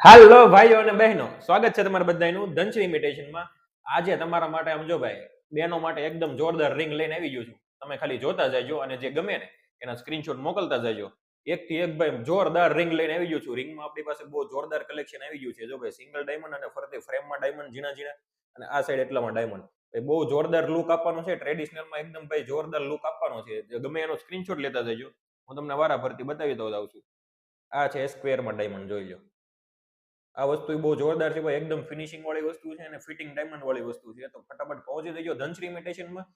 હાલો ભાઈઓ અને બહેનો, સ્વાગત છે તમારા બધાનું ધનશ્રી ઇમિટેશનમાં. આજે તમારા માટે સમજો ભાઈ, બહેનો માટે એકદમ જોરદાર રિંગ લઈને આવી ગયો છું. તમે ખાલી જોતા જજો અને જે ગમે ને એના સ્ક્રીનશોટ મોકલતા જજો. એક થી એક ભાઈ જોરદાર રિંગ લઈને આવી ગયો છું. રિંગમાં આપણી પાસે બહુ જોરદાર કલેક્શન આવી ગયું છે. જો ભાઈ સિંગલ ડાયમંડ અને ફરતે ફ્રેમમાં ડાયમંડ ઝીણા ઝીણા અને આ સાઈડ એટલામાં ડાયમંડ. બહુ જોરદાર લુક આપવાનો છે. ટ્રેડિશનલમાં એકદમ ભાઈ જોરદાર લુક આપવાનો છે. ગમે એનો સ્ક્રીનશોટ લેતા જજો. હું તમને વારા ફરતી બતાવી દઉં છું. આ છે સ્ક્વેરમાં ડાયમંડ, જોઈ લો. આ વસ્તુ બહુ જોરદાર છે ભાઈ, એકદમ ફિનિશિંગ વાળી વસ્તુ છે અને ફિટિંગ ડાયમંડ વાળી વસ્તુ છે. તો ફટાફટ પહોંચી દેજો ધનશ્રી ઇમિટેશનમાં.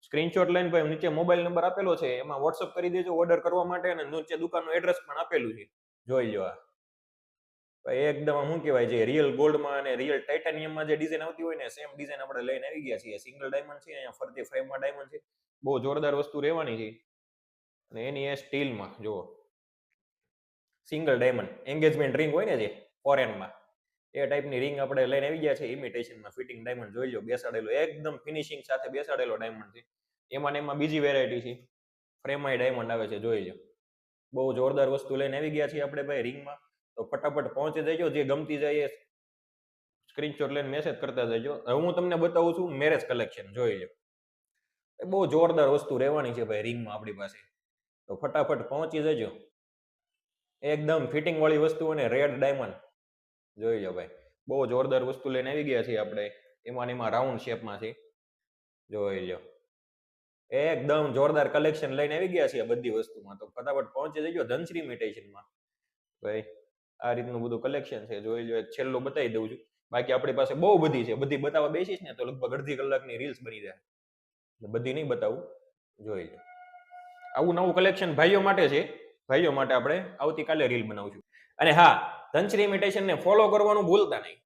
સ્ક્રીનશોટ લઈને ભાઈ નીચે મોબાઈલ નંબર આપેલો છે, એમાં વોટ્સઅપ કરી દેજો ઓર્ડર કરવા માટે, અને નીચે દુકાનનું એડ્રેસ પણ આપેલું છે, જોઈ લો. આ ભાઈ એકદમ શું કહેવાય, જે રિયલ ગોલ્ડમાં અને રિયલ ટાઇટેનિયમમાં જે ડિઝાઇન આવતી હોય ને સેમ ડિઝાઇન આપણે લઈને આવી ગયા છીએ. સિંગલ ડાયમંડ છે, અહીંયા ફરતી ફ્રેમમાં ડાયમંડ છે. બહુ જોરદાર વસ્તુ રહેવાની છે. અને એની એ સ્ટીલમાં જુઓ, સિંગલ ડાયમંડ એન્ગેજમેન્ટ રિંગ હોય ને જે ફોરેનમાં, એ ટાઈપની રિંગ આપણે લઈને આવી ગયા છે ઇમિટેશનમાં. ફિટિંગ ડાયમંડ જોઈ લો, બેસાડેલો એકદમ ફિનિશિંગ સાથે બેસાડેલો ડાયમંડ છે. એમાં ને એમાં બીજી વેરાયટી છે, ફ્રેમાઈ ડાયમંડ આવે છે, જોઈ લો. બહુ જોરદાર વસ્તુ લઈને આવી ગયા છીએ આપણે ભાઈ રિંગમાં. તો ફટાફટ પહોંચી જજો. જે ગમતી જાય એ સ્ક્રીનશોટ લઈને મેસેજ કરતા જજો. હવે હું તમને બતાવું છું મેરેજ કલેક્શન, જોઈ લો. બહુ જોરદાર વસ્તુ રહેવાની છે ભાઈ રિંગમાં આપણી પાસે. તો ફટાફટ પહોંચી જજો. એકદમ ફિટિંગ વાળી વસ્તુ અને રેડ ડાયમંડ, જોઈ લો ભાઈ. બહુ જોરદાર વસ્તુ લઈને આવી ગયા છીએ આપણે. એમાં રાઉન્ડ શેપમાં છે, જોઈ લો. એકદમ જોરદાર કલેક્શન લઈને આવી ગયા છીએ બધી વસ્તુમાં. તો ફટાફટ પહોંચી જજો ધનશ્રી ઇમિટેશનમાં ભાઈ. આ રીતનું બધું કલેક્શન છે, જોઈ લો. એક છેલ્લું બતાવી દઉં છું. બાકી આપણી પાસે બહુ બધી છે. બધી બતાવવા બેસીશ ને તો લગભગ અડધી કલાકની રીલ્સ બની જાય. બધી નહીં બતાવું, જોઈ લો. આવું નવું કલેક્શન ભાઈઓ માટે છે. ભાઈઓ માટે આપણે આવતીકાલે રીલ બનાવશું. અને હા, ધનશ્રી ઇમિટેશનને ફોલો કરવાનું ભૂલતા નહીં.